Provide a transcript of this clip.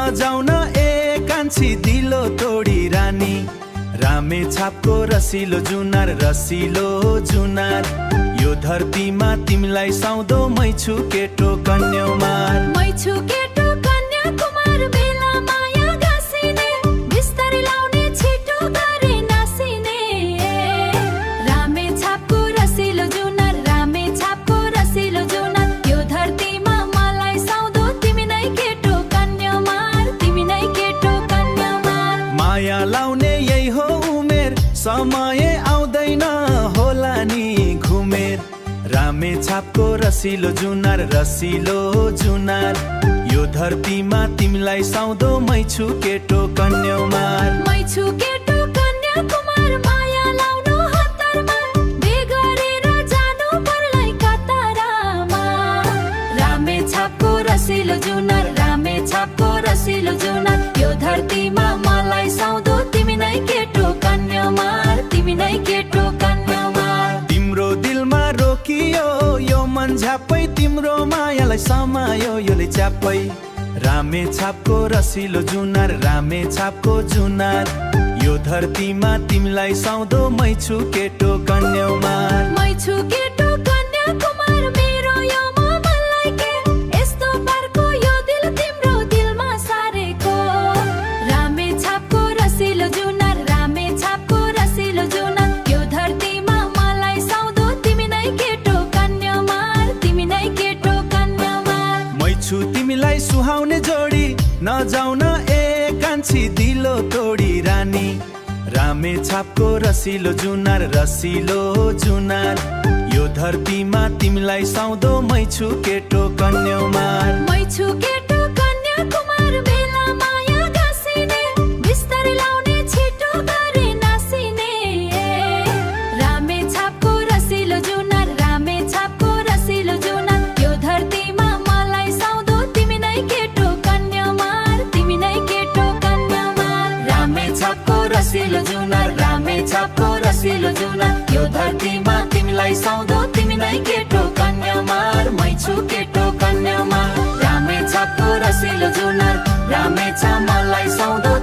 नजाउन ए कान्छी दिलो तोडी रानी। रामे छापको रसिलो जुनार रसिलो जुनार, यो धरतीमा तिमीलाई साउँदो मै छु केटो कन्याकुमार। मै छु केटो कन्याकुमार, बेला माया गाँसिने, बिस्तारै लाउने छिटो गरे नासिने। रामे छापको रसिलो जुनार, रामे छापको रसिलो जुनार, यो धरतीमा मलाई साउँदो तिमी नै केटो कन्याकुमार, तिमी नै केटो कन्याकुमार। माया लाउने यही हो उमेर, समय आउँदैन होला नि घुमेर। रामे छापको रसिलो जुनार रसिलो जुनार, यो धरतीमा तिमीलाई साउँदो मै छु केटो कन्याकुमार। मै छु केटो कन्याकुमार, माया लाउनु हतारमा, बेगरेर जानु पर्लाई कतारमा। रामे छापको रसिलो जुनार, रामे छापको रसिलो जुनार, यो धरतीमा मलाई साउँदो तिमी नै केटो कन्याकुमार, तिमी नै केटो कन्याकुमार। तिम्रो दिलमा रोकियो यो मन झ्यापै, तिम्रो मायालाई समायो योले च्यापै। रामे छापको रसिलो जुनार रामे छापको जुनार, यो धरतीमा तिमीलाई साउँदो मै छु केटो कन्याकुमार। मै छु केटो कन्याकुमार, मेरो यो मनलाई के यस्तो पारको यो दिल तिम्रो दिलमा सारेको। रामे छापको रसिलो जुनार, रामे छापको रसिलो जुनार, यो धरतीमा मलाई साउँदो तिमी नै केटो कन्याकुमार, तिमी नै केटो कन्याकुमार। मै छु तिमीलाई सुहाउने जोडी, नजाउन ए कान्छी दिलो तोडी रानी। रामे छापको रसिलो जुनार रसिलो जुनार, यो धरतीमा तिमीलाई साउँदो मै छु केटो कन्याकुमार। मै छु केटो कन्याकुमार, बेला माया गाँसिने, बिस्तारै लाउने छिटो गरे नासिने। रामे छापको रसिलो जुनार, रामे छापको रसिलो जुनार, यो धरतीमा मलाई साउँदो तिमी नै केटो कन्याकुमार, तिमी नै केटो कन्याकुमार। रामे छापको रसिलो जुनार, रामे छापको रसिलो जुनार, यो धरतीमा तिमीलाई साउँदो तिमी नै केटो कन्याकुमार, मै छु केटो कन्याकुमार। रामे छापको रसिलो जुनार, रामे छाप मलाई साउँदो